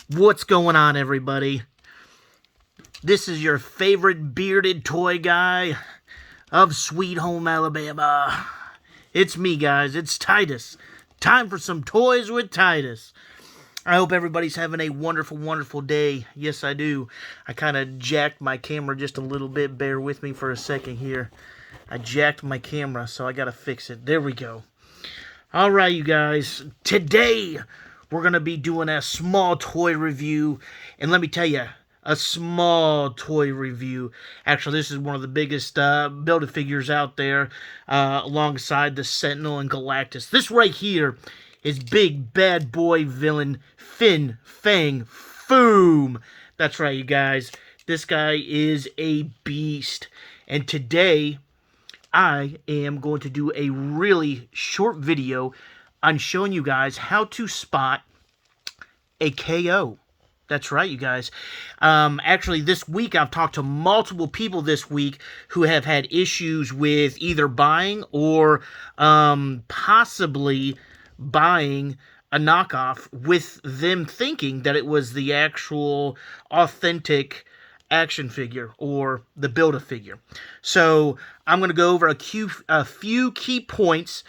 What's going on, everybody? This is your favorite bearded toy guy of Sweet Home, Alabama. It's me, guys. It's Titus. Time for some toys with Titus. I hope everybody's having a wonderful, wonderful day. Yes, I do. I kind of jacked my camera just a little bit. Bear with me for a second here. I jacked my camera, so I got to fix it. There we go. All right, you guys. Today, we're going to be doing a small toy review. And let me tell you, a small toy review. Actually, this is one of the biggest Build-A-Figures out there, alongside the Sentinel and Galactus. This right here is big bad boy villain Fin Fang FOOM. That's right, you guys. This guy is a beast. And today, I am going to do a really short video on showing you guys how to spot a KO. That's right, you guys. Actually, this week, I've talked to multiple people this week who have had issues with either buying or possibly buying a knockoff with them thinking that it was the actual authentic action figure or the Build-A-Figure. So I'm going to go over a few key points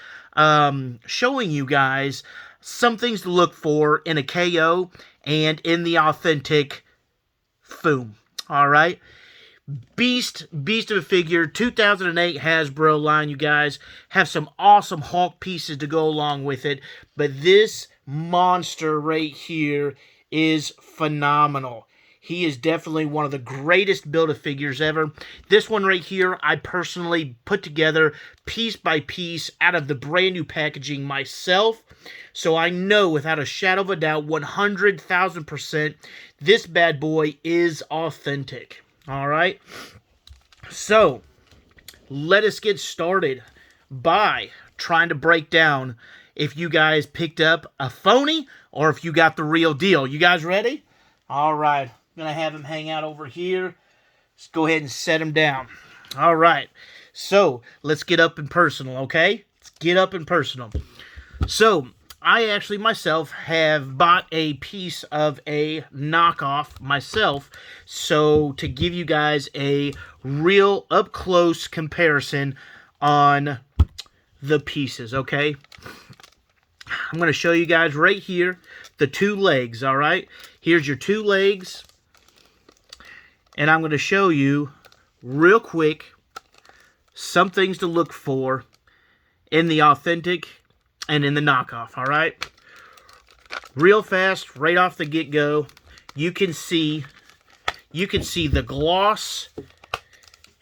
showing you guys some things to look for in a KO and in the authentic FOOM. All right. Beast of a figure, 2008 Hasbro line, you guys. Have some awesome Hulk pieces to go along with it. But this monster right here is phenomenal. He is definitely one of the greatest Build-A-Figures ever. This one right here, I personally put together piece by piece out of the brand new packaging myself. So I know without a shadow of a doubt, 100,000%, this bad boy is authentic. All right? So, let us get started by trying to break down if you guys picked up a phony or if you got the real deal. You guys ready? All right. I'm going to have him hang out over here. Let's go ahead and set him down. All right. So, let's get up and personal, okay? Let's get up and personal. So, I actually myself have bought a piece of a knockoff myself. So, to give you guys a real up-close comparison on the pieces, okay? I'm going to show you guys right here the two legs, all right? Here's your two legs. And I'm going to show you real quick some things to look for in the authentic and in the knockoff, all right? Real fast, right off the get-go, you can see the gloss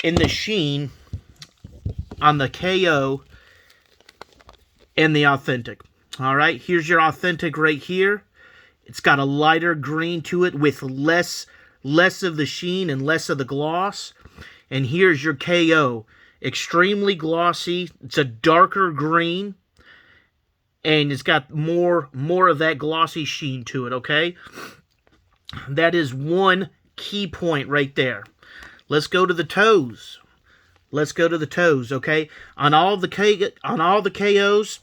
and the sheen on the KO and the authentic. All right, here's your authentic right here. It's got a lighter green to it with less of the sheen and less of the gloss. And here's your KO. Extremely glossy. It's a darker green. And it's got more of that glossy sheen to it, okay? That is one key point right there. Let's go to the toes. Let's go to the toes, okay? On all the KOs,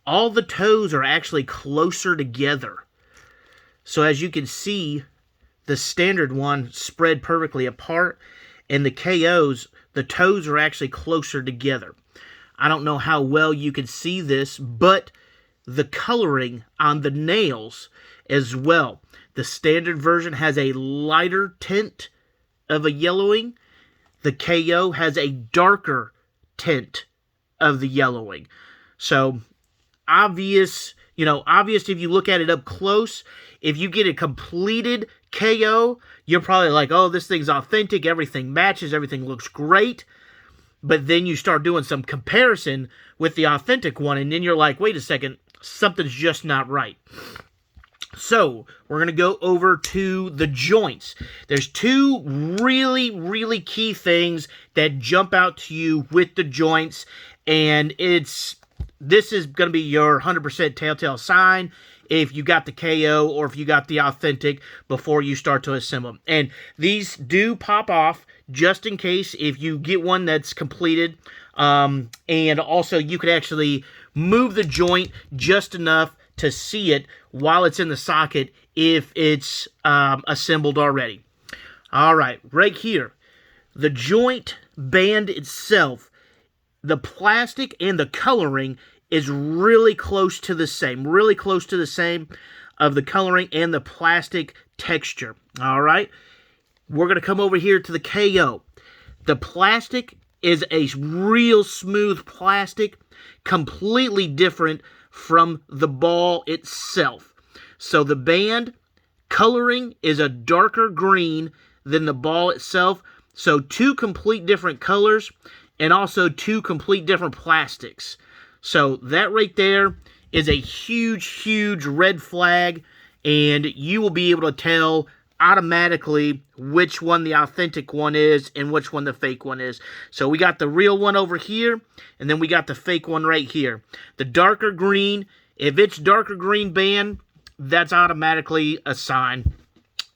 all the toes are actually closer together. So as you can see, the standard one spread perfectly apart, and the KOs, the toes are actually closer together. I don't know how well you can see this, but the coloring on the nails as well. The standard version has a lighter tint of a yellowing. The KO has a darker tint of the yellowing. So, obvious if you look at it up close. If you get a completed KO, you're probably like, oh, this thing's authentic, everything matches, everything looks great. But then you start doing some comparison with the authentic one, and then you're like, wait a second, something's just not right. So, we're going to go over to the joints. There's two really, really key things that jump out to you with the joints, and this is going to be your 100% telltale sign if you got the KO or if you got the authentic before you start to assemble them. And these do pop off just in case if you get one that's completed. And also you could actually move the joint just enough to see it while it's in the socket if it's assembled already. All right, right here, the joint band itself, the plastic and the coloring is really close to the same, of the coloring and the plastic texture. All right, we're going to come over here to the KO. The plastic is a real smooth plastic, completely different from the ball itself. So the band coloring is a darker green than the ball itself. So two complete different colors and also two complete different plastics. So that right there is a huge, huge red flag, and you will be able to tell automatically which one the authentic one is and which one the fake one is. So we got the real one over here, and then we got the fake one right here. The darker green, if it's darker green band, that's automatically a sign.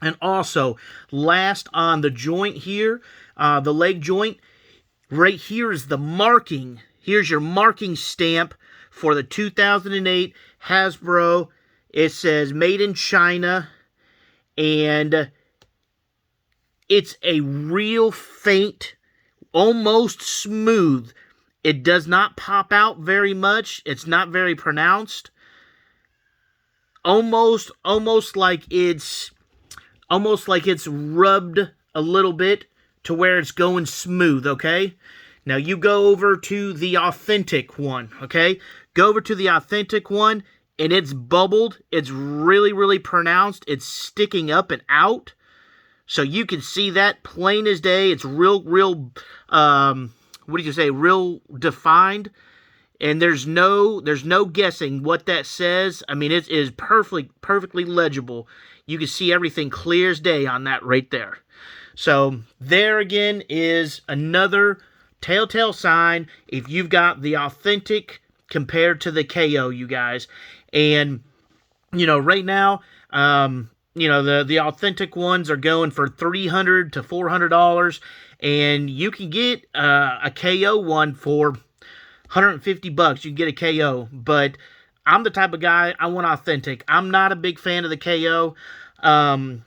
And also, last on the joint here, the leg joint, right here is the marking. Here's your marking stamp for the 2008 Hasbro. It says made in China, and it's a real faint, almost smooth. It does not pop out very much. It's not very pronounced. Almost like it's rubbed a little bit to where it's going smooth, okay? Now you go over to the authentic one, okay? Go over to the authentic one, and it's bubbled. It's really, really pronounced. It's sticking up and out. So you can see that plain as day. It's real, real defined. And there's no guessing what that says. I mean, it is perfectly legible. You can see everything clear as day on that right there. So there again is another telltale sign if you've got the authentic compared to the KO, you guys. And, you know, right now, you know, the authentic ones are going for $300 to $400, and you can get a KO one for $150. You can get a KO, but I'm the type of guy, I want authentic. I'm not a big fan of the KO.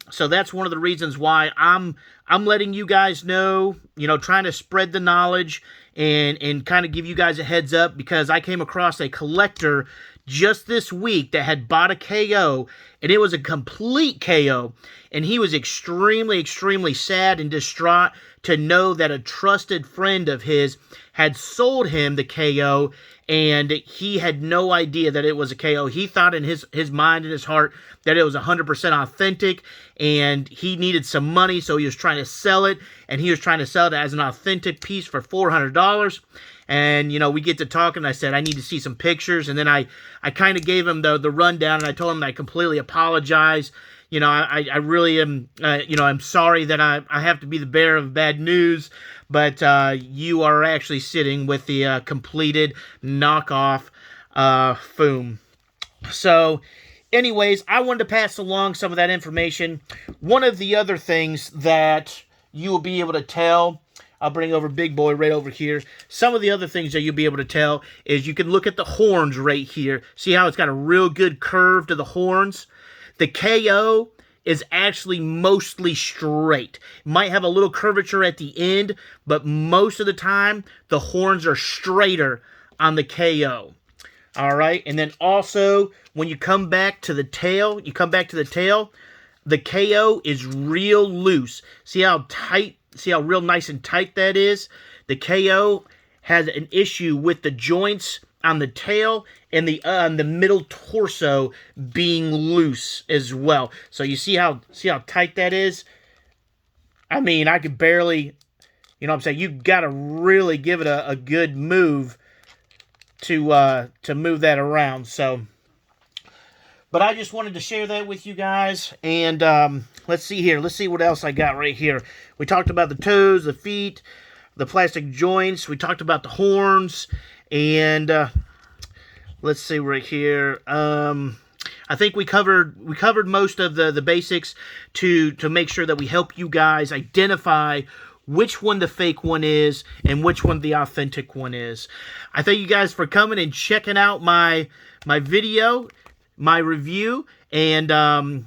So that's one of the reasons why I'm letting you guys know, you know, trying to spread the knowledge and kind of give you guys a heads up, because I came across a collector just this week that had bought a KO, and it was a complete KO, and he was extremely sad and distraught to know that a trusted friend of his had sold him the KO, and he had no idea that it was a KO. He thought in his mind and his heart that it was 100% authentic, and he needed some money, so he was trying to sell it, and he was trying to sell it as an authentic piece for $400. And, you know, we get to talking, and I said, I need to see some pictures, and then I kind of gave him the rundown, and I told him that I completely apologize. You know, I really am, you know, I'm sorry that I have to be the bearer of bad news, but you are actually sitting with the completed knockoff FOOM. So, anyways, I wanted to pass along some of that information. One of the other things that you will be able to tell, I'll bring over Big Boy right over here. Some of the other things that you'll be able to tell is you can look at the horns right here. See how it's got a real good curve to the horns? The KO is actually mostly straight. It might have a little curvature at the end, but most of the time, the horns are straighter on the KO. All right, and then also, when you come back to the tail, the KO is real loose. See how tight, see how real nice and tight that is? The KO has an issue with the joints on the tail and the middle torso being loose as well. So you see how tight that is? I mean, I could barely, you know what I'm saying? You've got to really give it a good move to move that around. So, but I just wanted to share that with you guys. And let's see here. Let's see what else I got right here. We talked about the toes, the feet, the plastic joints. We talked about the horns. And let's see right here. I think we covered most of the basics to make sure that we help you guys identify which one the fake one is and which one the authentic one is. I thank you guys for coming and checking out my video, my review, and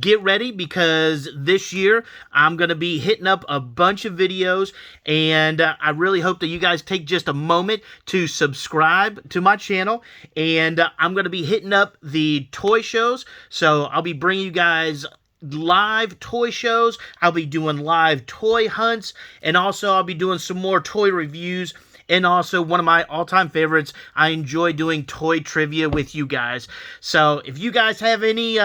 get ready, because this year I'm going to be hitting up a bunch of videos, and I really hope that you guys take just a moment to subscribe to my channel, and I'm going to be hitting up the toy shows, so I'll be bringing you guys live toy shows. I'll be doing live toy hunts, and also I'll be doing some more toy reviews. And also, one of my all-time favorites, I enjoy doing toy trivia with you guys. So, if you guys have any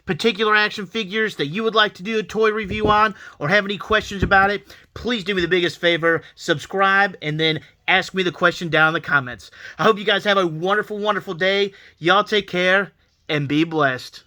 particular action figures that you would like to do a toy review on, or have any questions about it, please do me the biggest favor, subscribe, and then ask me the question down in the comments. I hope you guys have a wonderful, wonderful day. Y'all take care, and be blessed.